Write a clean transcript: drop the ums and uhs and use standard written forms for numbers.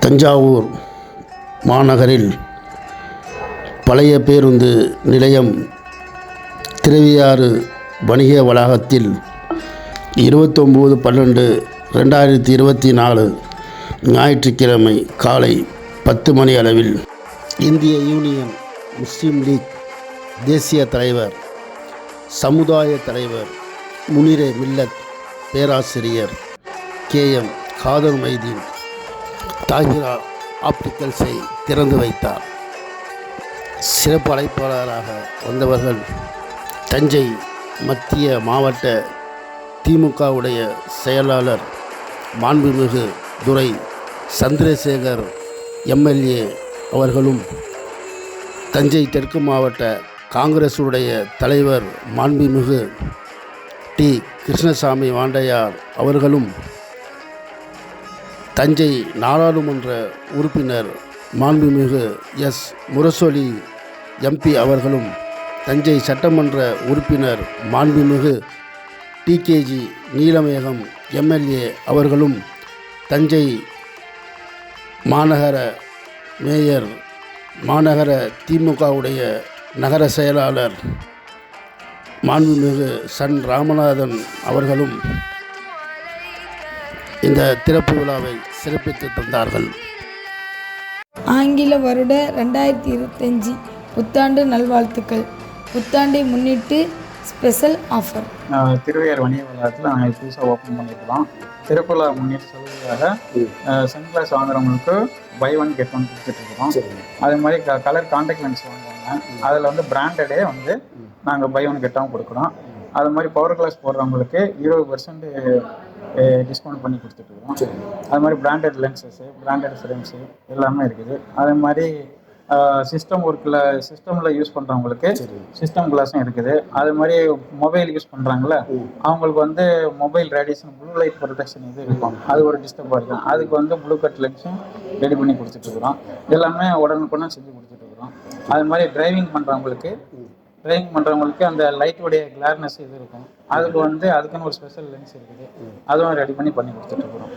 தஞ்சாவூர் மாநகரில் பழைய பேருந்து நிலையம் திருவையாறு வணிக வளாகத்தில் 29/12/2024 ஞாயிற்றுக்கிழமை காலை 10 மணி அளவில் இந்திய யூனியன் முஸ்லீம் லீக் தேசிய தலைவர், சமுதாய தலைவர் முனிரே மில்லத் பேராசிரியர் KM காதர் மைதீன் தாகிரா ஆப்டிக்கல்ஸை திறந்து வைத்தார். சிறப்பு அழைப்பாளராக வந்தவர்கள் தஞ்சை மத்திய மாவட்ட திமுகவுடைய செயலாளர் மாண்புமிகு துரை சந்திரசேகர் MLA அவர்களும், தஞ்சை தெற்கு மாவட்ட காங்கிரசுடைய தலைவர் மாண்புமிகு டி கிருஷ்ணசாமி வாண்டையார் அவர்களும், தஞ்சை நாடாளுமன்ற உறுப்பினர் மாண்புமிகு S முரசொலி MP அவர்களும், தஞ்சை சட்டமன்ற உறுப்பினர் மாண்புமிகு TKG நீலமேகம் MLA அவர்களும், தஞ்சை மாநகர மேயர் மாநகர திமுகவுடைய நகர செயலாளர் மாண்புமிகு சன் ராமநாதன் அவர்களும் இந்த திறப்பு விழாவை சிறப்பித்து தந்தார்கள். ஆங்கில வருட 2025 புத்தாண்டு நல்வாழ்த்துக்கள். புத்தாண்டை முன்னிட்டு ஸ்பெஷல் ஆஃபர். திருவையாறு வணிக வளாகத்தில் நாங்கள் புதுசாக ஓப்பன் பண்ணியிருக்கிறோம். திருவிழா முன்னிட்டு சலுகையாக சன் கிளாஸ் வாங்குறவங்களுக்கு பை ஒன் கெட் ஒன் கொடுத்துட்ருக்குறோம். அதே மாதிரி கலர் கான்டாக்ட் லென்ஸ் வாங்குவாங்க, அதில் வந்து பிராண்டடே வந்து நாங்கள் பை ஒன் கெட்டாகவும் கொடுக்குறோம். அது மாதிரி பவர் கிளாஸ் போடுறவங்களுக்கு 20% டிஸ்கவுண்ட் பண்ணி கொடுத்துட்ருக்குறோம். அது மாதிரி பிராண்டட் லென்சஸ்ஸு, பிராண்டட் ஃப்ரேம்ஸு எல்லாமே இருக்குது. அதே மாதிரி சிஸ்டமில் யூஸ் பண்ணுறவங்களுக்கு சிஸ்டம் கிளாஸும் இருக்குது. அது மாதிரி மொபைல் யூஸ் பண்ணுறாங்களே அவங்களுக்கு வந்து mobile radiation blue light protection இது இருக்கும், அது ஒரு டிஸ்டர்பாக இருக்கும். அதுக்கு வந்து ப்ளூ கட் லென்ஸும் ரெடி பண்ணி கொடுத்துட்ருக்குறோம். எல்லாமே உடனுக்குடன் செஞ்சு கொடுத்துட்ருக்குறோம். அது மாதிரி டிரைவிங் பண்ணுறவங்களுக்கு அந்த லைட்டுடைய கிளார்னஸ் இது இருக்கும், அதுக்கு வந்து அதுக்குன்னு ஒரு ஸ்பெஷல் லென்ஸ் இருக்குது, அதுவும் ரெடி பண்ணி கொடுத்துட்ருக்குறோம்.